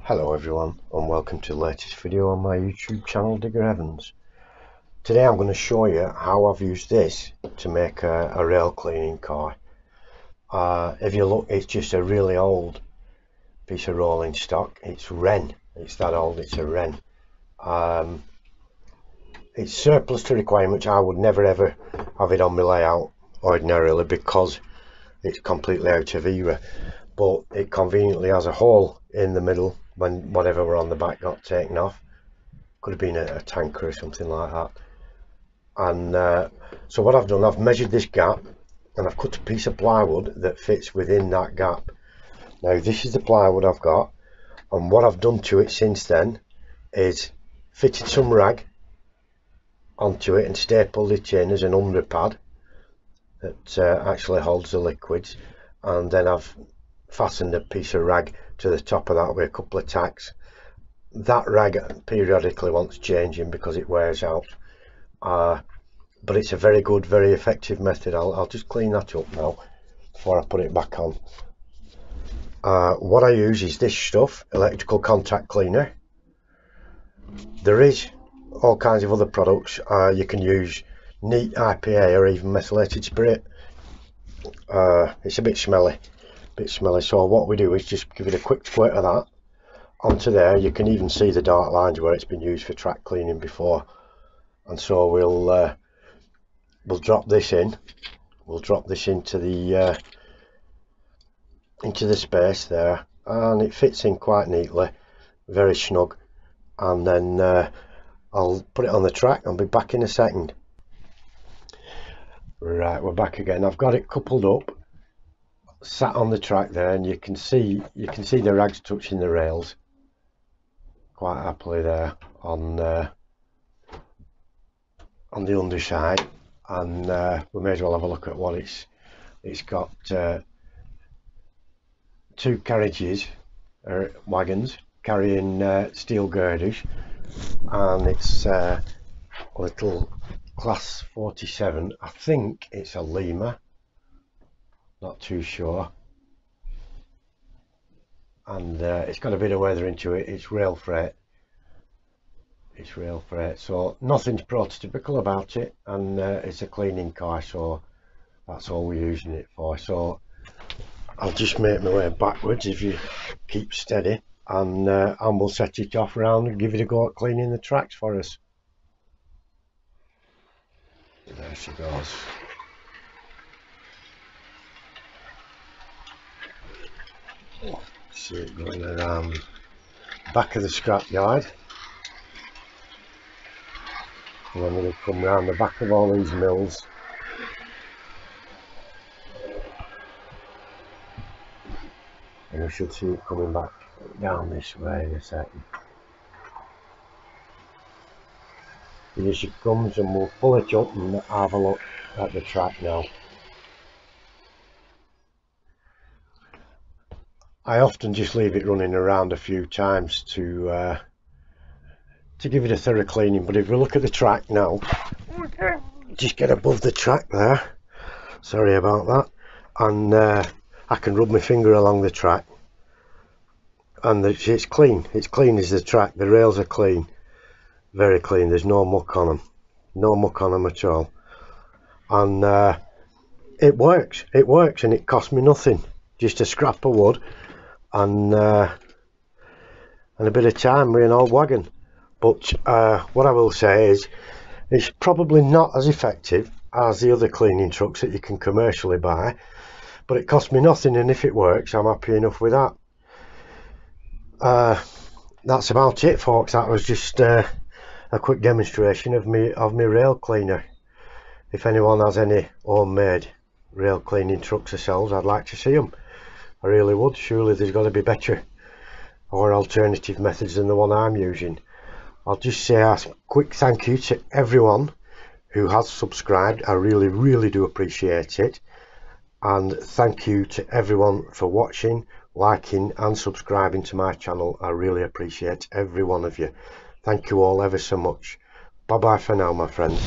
Hello everyone and welcome to the latest video on my YouTube channel, Digger Evans. Today I'm going to show you how I've used this to make a rail cleaning car. If you look, it's just a really old piece of rolling stock. It's Wren, it's that old, it's a Wren. It's surplus to requirements. I would never ever have it on my layout ordinarily because it's completely out of era, but it conveniently has a hole in the middle when whatever were on the back got taken off. Could have been a tanker or something like that. And so what I've done, I've measured this gap and I've cut a piece of plywood that fits within that gap. Now this is the plywood I've got, and what I've done to it since then is fitted some rag onto it and stapled it in as an underpad that actually holds the liquids, and then I've fastened a piece of rag to the top of that with a couple of tacks. That rag periodically wants changing because it wears out, but it's a very good, very effective method. I'll just clean that up now before I put it back on. What I use is this stuff, electrical contact cleaner. There is all kinds of other products. You can use neat IPA or even methylated spirit. It's a bit smelly, so what we do is just give it a quick squirt of that onto there. You can even see the dark lines where it's been used for track cleaning before, and so we'll drop this in. We'll drop this into the space there, and it fits in quite neatly, very snug. And then I'll put it on the track. I'll be back in a second. Right, we're back again. I've got it coupled up, sat on the track there, and you can see the rags touching the rails quite happily there on the underside. And we may as well have a look at what it's got. Two carriages or wagons carrying steel girders, and it's a little Class 47. I think it's a Lima, not too sure. And it's got a bit of weather into it. It's rail freight. So nothing's prototypical about it, and it's a cleaning car, so that's all we're using it for. So I'll just make my way backwards if you keep steady, and we'll set it off around and give it a go at cleaning the tracks for us. There she goes. See it going around back of the scrapyard, and then we'll come round the back of all these mills. And we should see it coming back down this way in a second. Here she comes, and we'll pull it up and have a look at the track now. I often just leave it running around a few times to give it a thorough cleaning, but if we look at the track now, just get above the track there, sorry about that, and I can rub my finger along the track, and it's clean. It's clean as the track. The rails are clean, very clean. There's no muck on them, at all, and it works, and it cost me nothing, just a scrap of wood and a bit of time with an old wagon. But what I will say is it's probably not as effective as the other cleaning trucks that you can commercially buy, but it cost me nothing, and if it works, I'm happy enough with that. That's about it, folks. That was just a quick demonstration of me rail cleaner. If anyone has any homemade rail cleaning trucks themselves, I'd like to see them. I really would. Surely there's got to be better or alternative methods than the one I'm using. I'll just say a quick thank you to everyone who has subscribed. I really do appreciate it, and thank you to everyone for watching, liking and subscribing to my channel. I really appreciate every one of you. Thank you all ever so much. Bye bye for now, my friends.